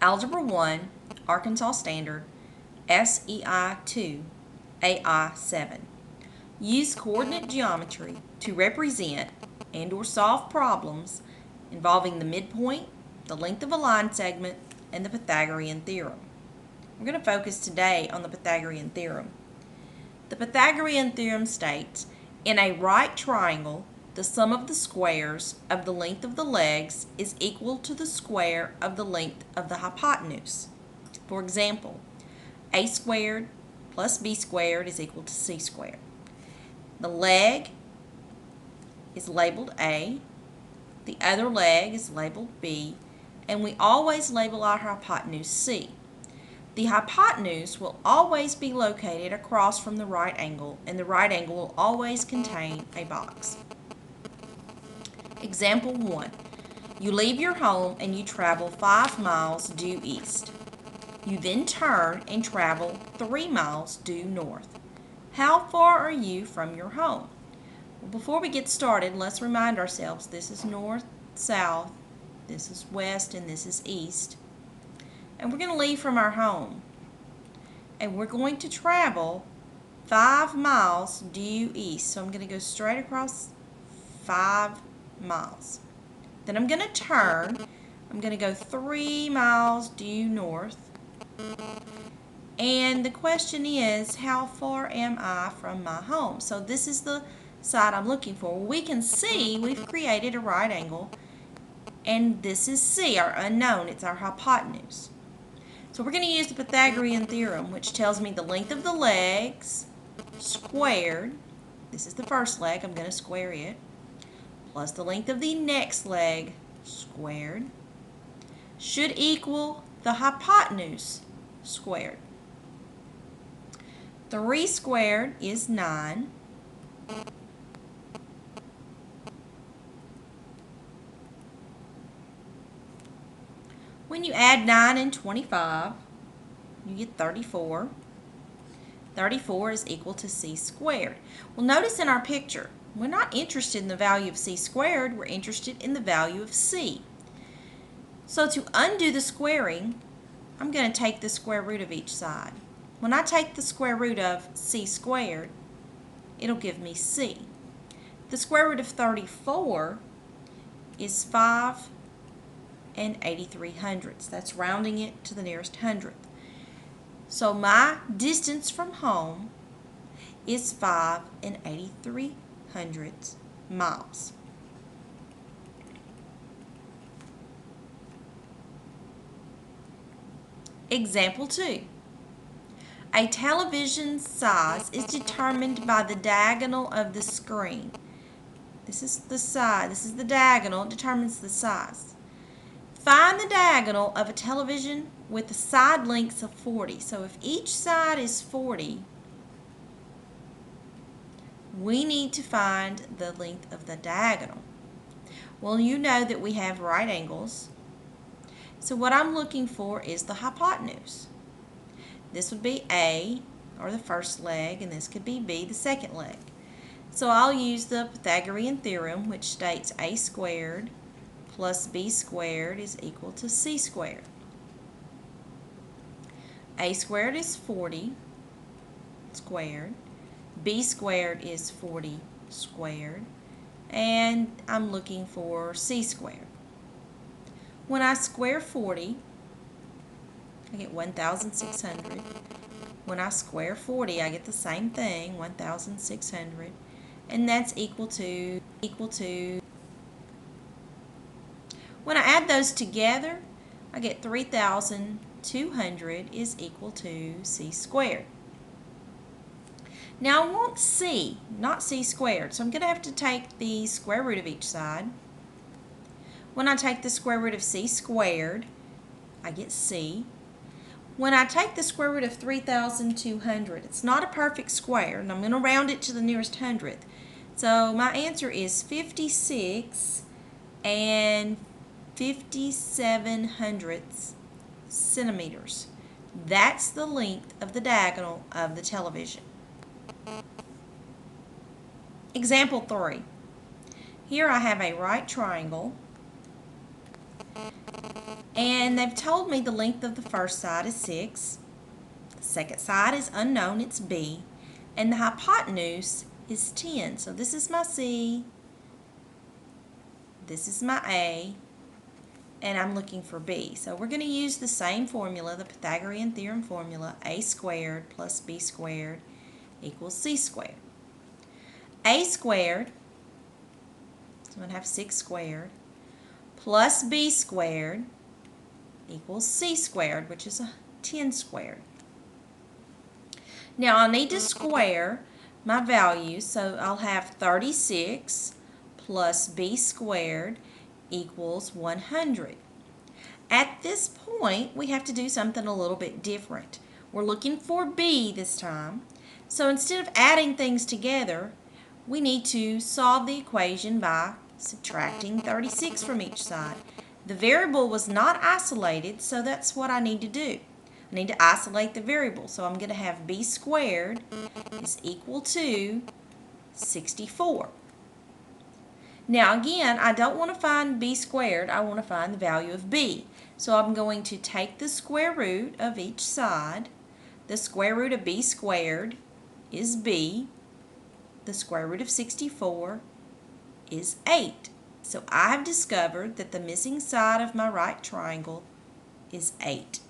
Algebra 1, Arkansas Standard, SEI 2, AI 7. Use coordinate geometry to represent and/or solve problems involving the midpoint, the length of a line segment, and the Pythagorean theorem. We're going to focus today on the Pythagorean theorem. The Pythagorean theorem states, in a right triangle, the sum of the squares of the length of the legs is equal to the square of the length of the hypotenuse. For example, a squared plus b squared is equal to c squared. The leg is labeled A, the other leg is labeled B, and we always label our hypotenuse C. The hypotenuse will always be located across from the right angle, and the right angle will always contain a box. Example 1. You leave your home and you travel 5 miles due east. You then turn and travel 3 miles due north. How far are you from your home? Well, before we get started, let's remind ourselves this is north, south, this is west, and this is east. And we're going to leave from our home. And we're going to travel 5 miles due east. So I'm going to go straight across 5 miles. Then I'm going to turn. I'm going to go 3 miles due north. And the question is, how far am I from my home? So this is the side I'm looking for. We can see we've created a right angle. And this is C, our unknown. It's our hypotenuse. So we're going to use the Pythagorean theorem, which tells me the length of the legs squared, this is the first leg, I'm going to square it, plus the length of the next leg squared, should equal the hypotenuse squared. 3 squared is 9. When you add 9 and 25, you get 34. 34 is equal to c squared. Well, notice in our picture, we're not interested in the value of c squared, we're interested in the value of c. So to undo the squaring, I'm going to take the square root of each side. When I take the square root of c squared, it'll give me c. The square root of 34 is 5 and 83 hundredths. That's rounding it to the nearest hundredth. So my distance from home is 5 and 83 hundredths miles. Example 2. A television size is determined by the diagonal of the screen. This is the side, this is the diagonal, it determines the size. Find the diagonal of a television with the side lengths of 40. So if each side is 40, we need to find the length of the diagonal. Well, you know that we have right angles. So what I'm looking for is the hypotenuse. This would be A, or the first leg, and this could be B, the second leg. So I'll use the Pythagorean theorem, which states a squared plus b squared is equal to c squared. A squared is 40 squared, b squared is 40 squared, and I'm looking for c squared. When I square 40, I get 1,600. When I square 40, I get the same thing, 1,600, and that's equal to. When I add those together, I get 3,200 is equal to c squared. Now I want c, not c squared, so I'm going to have to take the square root of each side. When I take the square root of c squared, I get c. When I take the square root of 3,200, it's not a perfect square, and I'm going to round it to the nearest hundredth. So my answer is 56 and 57 hundredths centimeters. That's the length of the diagonal of the television. Example 3. Here I have a right triangle, And they've told me the length of the first side is 6. The second side is unknown, it's B. And the hypotenuse is 10. So this is my C, this is my A, and I'm looking for B. So we're going to use the same formula, the Pythagorean Theorem formula, A squared plus B squared equals C squared. A squared, so I'm going to have 6 squared, plus B squared equals C squared, which is 10 squared. Now I'll need to square my values, so I'll have 36 plus B squared equals 100. At this point, we have to do something a little bit different. We're looking for B this time, so instead of adding things together, we need to solve the equation by subtracting 36 from each side. The variable was not isolated, so that's what I need to do. I need to isolate the variable, so I'm going to have B squared is equal to 64. Now again, I don't want to find B squared, I want to find the value of B. So I'm going to take the square root of each side. The square root of B squared is B. The square root of 64 is 8. So I have discovered that the missing side of my right triangle is 8.